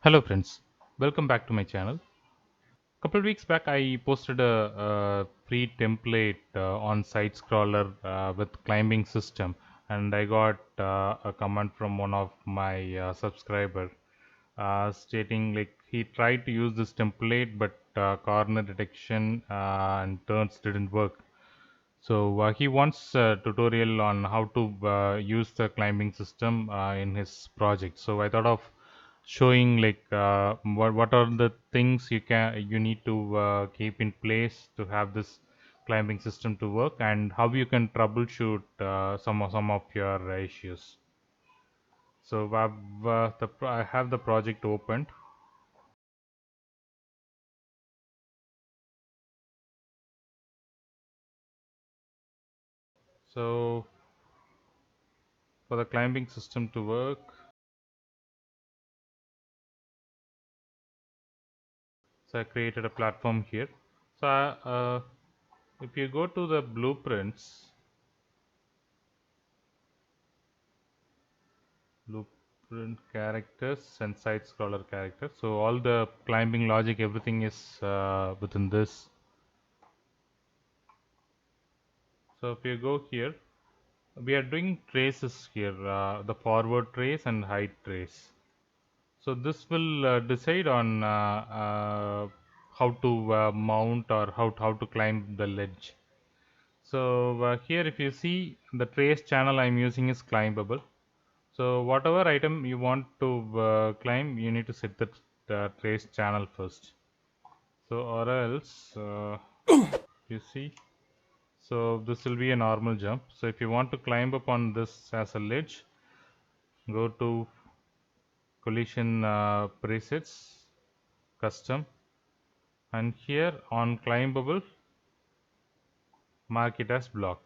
Hello friends, welcome back to my channel. A couple of weeks back I posted a free template on SideScroller with climbing system, and I got a comment from one of my subscriber stating like he tried to use this template but corner detection and turns didn't work. So he wants a tutorial on how to use the climbing system in his project. So I thought of showing like what are the things you need to keep in place to have this climbing system to work, and how you can troubleshoot some of your issues. So I have the project opened. So for the climbing system to work, so I created a platform here. So if you go to the blueprints, blueprint characters and side scroller characters, so all the climbing logic, everything is within this. So if you go here, we are doing traces here, the forward trace and height trace. So this will decide on how to mount or how to climb the ledge. So here if you see, the trace channel I'm using is climbable. So whatever item you want to climb, you need to set the trace channel first. So or else, you see, so this will be a normal jump. So if you want to climb up on this as a ledge, go to collision presets, custom, and here on climbable, mark it as block.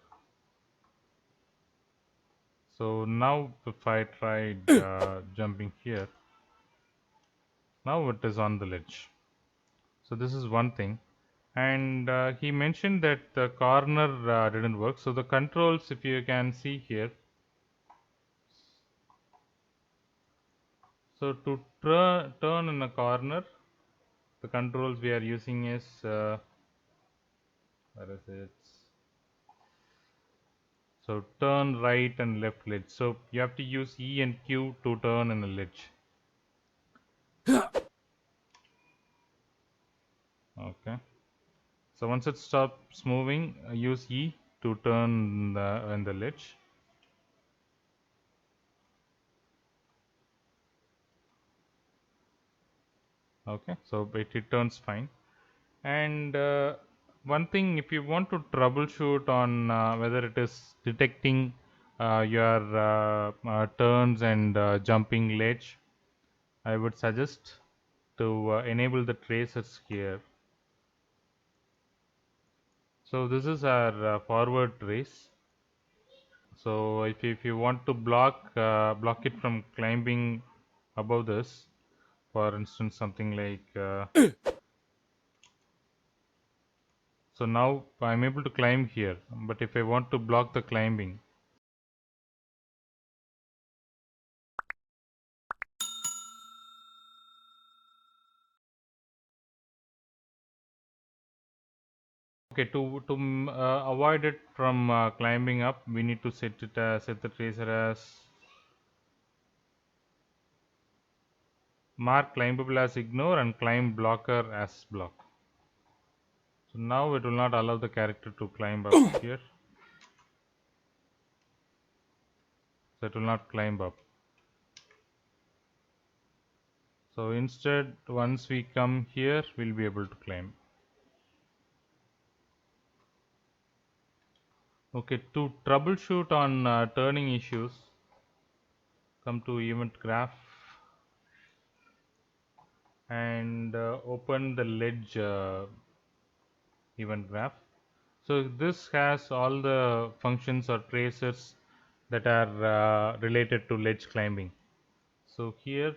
So now if I tried jumping here, now it is on the ledge. So this is one thing. And he mentioned that the corner didn't work. So the controls, if you can see here, so to turn in a corner, the controls we are using is where is it? So turn right and left ledge. So you have to use E and Q to turn in a ledge. Okay. So once it stops moving, use E to turn in the ledge. Okay. So it turns fine. And one thing, if you want to troubleshoot on whether it is detecting your turns and jumping ledge, I would suggest to enable the tracers here. So this is our forward trace. So if you want to block it from climbing above this, for instance, something like so now I'm able to climb here, but if I want to block the climbing, okay, to avoid it from climbing up, we need to set the tracer as mark climbable as ignore and climb blocker as block. So now it will not allow the character to climb up here. So it will not climb up. So instead, once we come here, we'll be able to climb. Okay, to troubleshoot on turning issues, come to event graph and open the ledge event graph. So this has all the functions or tracers that are related to ledge climbing. So here,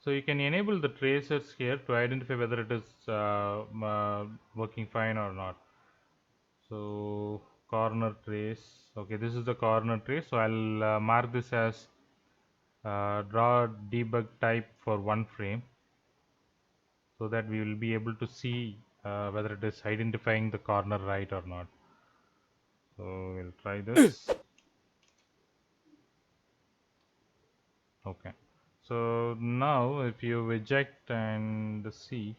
so you can enable the tracers here to identify whether it is working fine or not. So corner trace. Okay, this is the corner trace. So I'll mark this as draw debug type for one frame, so that we will be able to see whether it is identifying the corner right or not. So we'll try this. Okay. So now if you eject and see,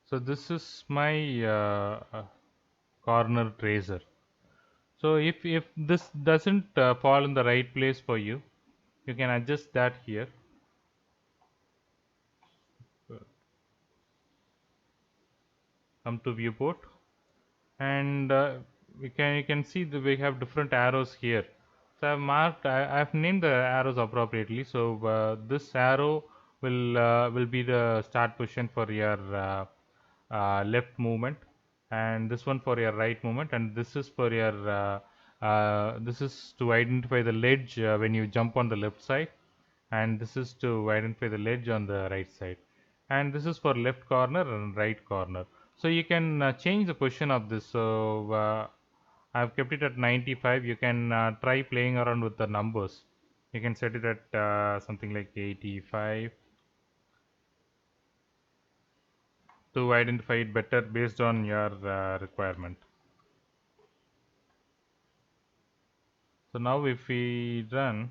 so this is my corner tracer. So if this doesn't fall in the right place for you, you can adjust that here. Come to viewport, and you can see that we have different arrows here. So I've marked, I've named the arrows appropriately. So this arrow will be the start position for your left movement, and this one for your right movement, and this is for your this is to identify the ledge when you jump on the left side, and this is to identify the ledge on the right side, and this is for left corner and right corner. So you can change the position of this. So I've kept it at 95. You can try playing around with the numbers. You can set it at something like 85 to identify it better based on your requirement. So now if we run,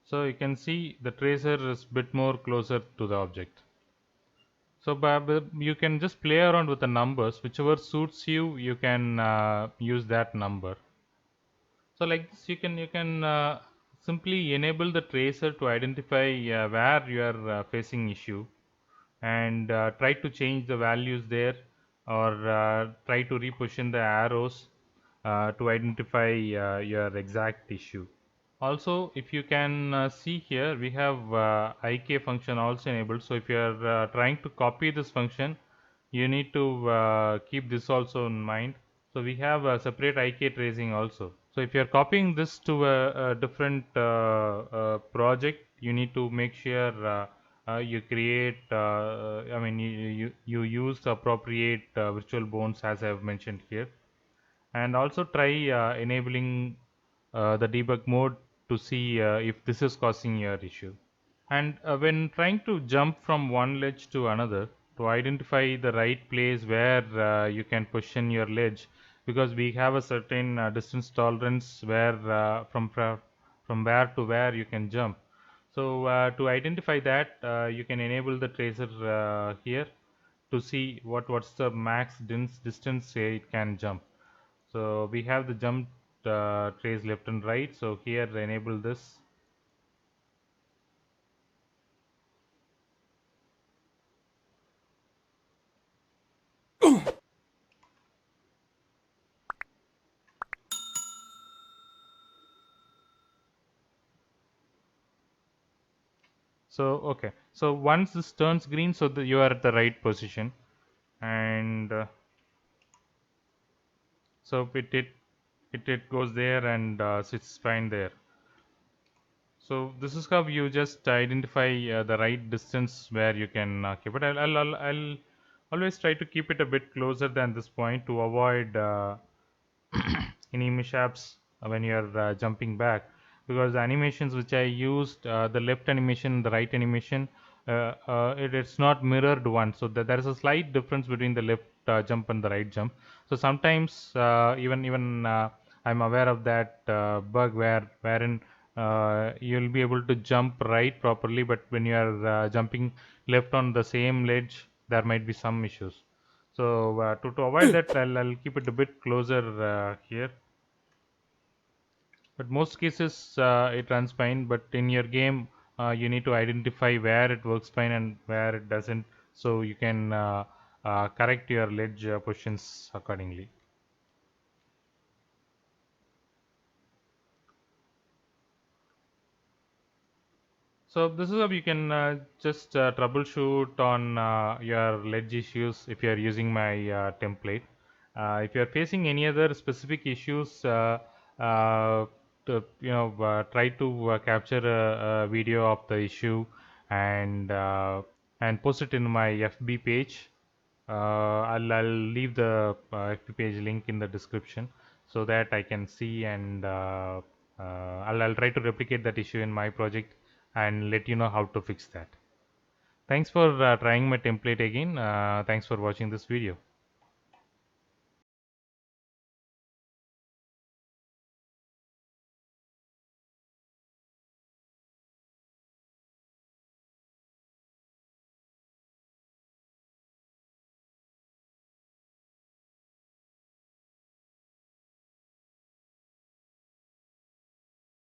so you can see the tracer is a bit more closer to the object. So you can just play around with the numbers, whichever suits you. You can use that number. So like this, you can simply enable the tracer to identify where you are facing issue, and try to change the values there, or try to reposition the arrows to identify your exact issue. Also, if you can see here, we have IK function also enabled. So if you are trying to copy this function, you need to keep this also in mind. So we have a separate IK tracing also. So if you are copying this to a different project, you need to make sure you create, I mean, you use the appropriate virtual bones as I have mentioned here, and also try enabling the debug mode to see if this is causing your issue. And when trying to jump from one ledge to another, to identify the right place where you can position your ledge, because we have a certain distance tolerance where from where to where you can jump. So to identify that, you can enable the tracer here to see what's the max distance it can jump. So we have the jump trace left and right. So here enable this. So okay, so once this turns green, so you are at the right position, and so it goes there, and sits fine there. So this is how you just identify the right distance where you can keep it. I'll always try to keep it a bit closer than this point to avoid any mishaps when you are jumping back, because the animations which I used, the left animation, the right animation, it's not mirrored one, so there is a slight difference between the left jump and the right jump. So sometimes even I'm aware of that bug wherein you'll be able to jump right properly, but when you are jumping left on the same ledge, there might be some issues. So to avoid that, I'll keep it a bit closer here. But most cases it runs fine. But in your game, you need to identify where it works fine and where it doesn't, so you can correct your ledge positions accordingly. So this is how you can just troubleshoot on your ledge issues if you are using my template. If you are facing any other specific issues, try to capture a video of the issue and post it in my FB page. I'll leave the FB page link in the description so that I can see, and I'll try to replicate that issue in my project and let you know how to fix that. Thanks for trying my template again. Thanks for watching this video.